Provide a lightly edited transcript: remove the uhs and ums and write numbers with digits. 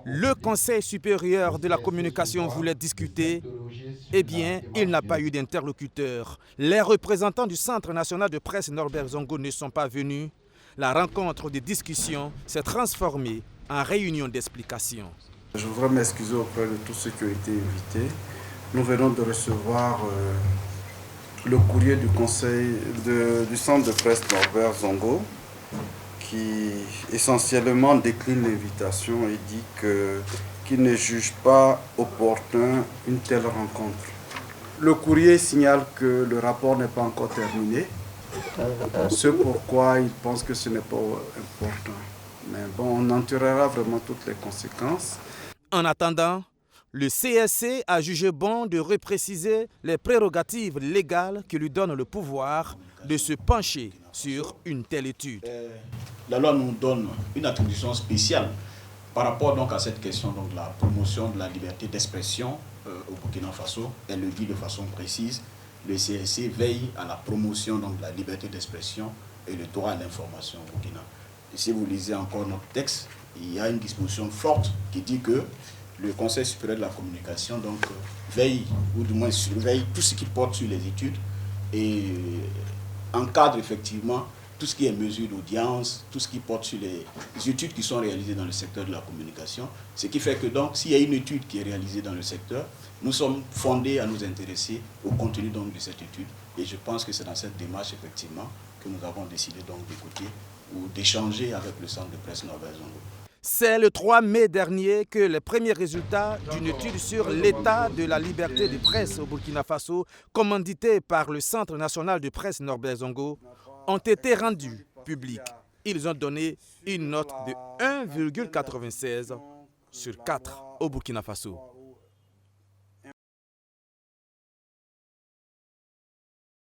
Le Conseil supérieur de la communication voulait discuter. Eh bien, il n'a pas eu d'interlocuteur. Les représentants du Centre national de presse Norbert Zongo ne sont pas venus. La rencontre de discussion s'est transformée en réunion d'explication. Je voudrais m'excuser auprès de tous ceux qui ont été invités. Nous venons de recevoir le courrier du conseil du centre de presse Norbert Zongo qui essentiellement décline l'invitation et dit qu'il ne juge pas opportun une telle rencontre. Le courrier signale que le rapport n'est pas encore terminé, ce pourquoi il pense que ce n'est pas important. Mais bon, on en tirera vraiment toutes les conséquences. En attendant, le CSC a jugé bon de repréciser les prérogatives légales qui lui donnent le pouvoir de se pencher sur une telle étude. La loi nous donne une attribution spéciale par rapport donc à cette question donc, de la promotion de la liberté d'expression au Burkina Faso. Elle le dit de façon précise. Le CSC veille à la promotion donc, de la liberté d'expression et le droit à l'information au Burkina. Et si vous lisez encore notre texte, il y a une disposition forte qui dit que le Conseil supérieur de la communication donc, veille, ou du moins surveille tout ce qui porte sur les études et encadre effectivement tout ce qui est mesure d'audience, tout ce qui porte sur les études qui sont réalisées dans le secteur de la communication. Ce qui fait que donc, s'il y a une étude qui est réalisée dans le secteur, nous sommes fondés à nous intéresser au contenu donc, de cette étude. Et je pense que c'est dans cette démarche, effectivement, que nous avons décidé donc d'écouter ou d'échanger avec le centre de presse Norbert Zongo. C'est le 3 mai dernier que les premiers résultats d'une étude sur l'état de la liberté de presse au Burkina Faso, commanditée par le Centre national de presse Norbert Zongo, ont été rendus publics. Ils ont donné une note de 1,96 sur 4 au Burkina Faso.